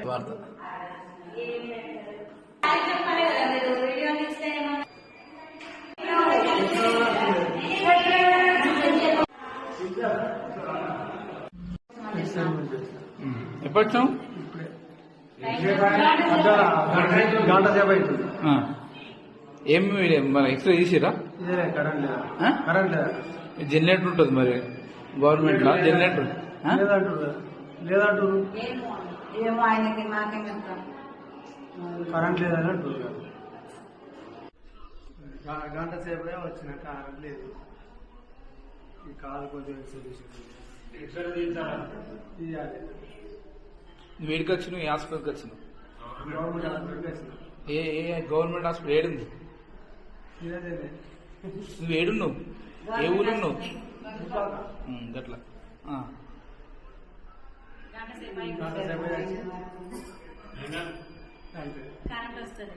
వార్త ఎప్పుడు వచ్చాం? గంట సేపు అవుతుంది. ఏమి మరి ఎక్స్రే తీసిరా? కరెంట్ జనరేటర్ ఉంటుంది మరి గవర్నమెంట్ లో జనరేటర్ లేదంటారు. కరెంట్ లేదని అంటారు. గంట సేపు వచ్చిన కరెంట్ లేదు. ఈ కాలు కొంచెం నువ్వు ఏడికి వచ్చినావు? ఏ హాస్పిటల్కి వచ్చినావు? గవర్నమెంట్ హాస్పిటల్కి వచ్చిన. ఏ గవర్నమెంట్ హాస్పిటల్ ఏడుంది? నువ్వు ఏడున్నావు? ఏ ఊరున్నావు? గట్లా కరెంట్ వస్తుంది.